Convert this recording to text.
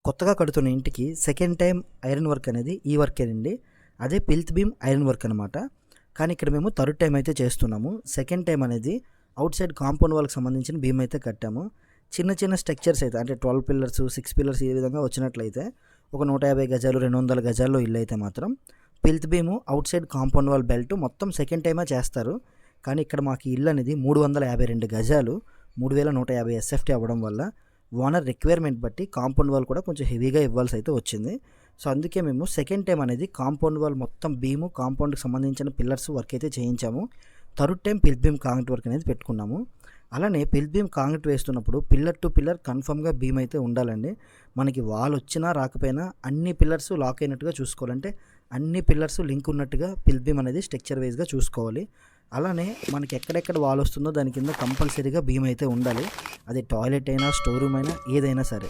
కొత్తగా కడుతున్న ఇంటికి సెకండ్ టైం ఐరన్ వర్క్ అనేది ఈ వర్కేనండి. అదే పిల్త్ బీమ్ ఐరన్ వర్క్ అనమాట. కానీ ఇక్కడ మేము థర్డ్ టైం అయితే చేస్తున్నాము. సెకండ్ టైం అనేది అవుట్ సైడ్ కాంపౌండ్ వాళ్ళకి సంబంధించిన బీమ్ అయితే కట్టాము. చిన్న చిన్న స్ట్రక్చర్స్ అయితే అంటే 12 పిల్లర్స్ 6 పిల్లర్స్ ఈ విధంగా వచ్చినట్లయితే ఒక 150 గజాలు 200 గజాల్లో ఇల్లు అయితే మాత్రం పిల్త్ beam out side compound wall belt మొత్తం సెకండ్ టైమే చేస్తారు. కానీ ఇక్కడ మాకు ఇల్లు అనేది 352 గజాలు 3150 ఎస్ఎఫ్టీ అవ్వడం వల్ల ఓనర్ రిక్వైర్మెంట్ బట్టి కాంపౌండ్ వాల్ కూడా కొంచెం హెవీగా ఇవ్వాల్సి అయితే వచ్చింది. సో అందుకే మేము సెకండ్ టైం అనేది కాంపౌండ్ వాల్ మొత్తం బీము కాంపౌండ్కి సంబంధించిన పిల్లర్స్ వర్క్ అయితే చేయించాము. Third time plinth beam concrete work అనేది పెట్టుకున్నాము. అలానే పిల్త్ బీమ్ కాంక్రీట్ వేస్తున్నప్పుడు పిల్లర్ టు పిల్లర్ కన్ఫర్మ్గా బీమ్ అయితే ఉండాలండి. మనకి వాల్ వచ్చినా రాకపోయినా అన్ని పిల్లర్స్ లాక్ అయినట్టుగా చూసుకోవాలంటే అన్ని పిల్లర్స్ లింక్ ఉన్నట్టుగా పిల్త్ బీమ్ అనేది స్ట్రక్చర్ వైజ్గా చూసుకోవాలి. అలానే మనకి ఎక్కడెక్కడ వాల్ వస్తుందో దాని కింద కంపల్సరీగా బీమ్ అయితే ఉండాలి. అది టాయిలెట్ అయినా స్టోర్ రూమ్ అయినా ఏదైనా సరే.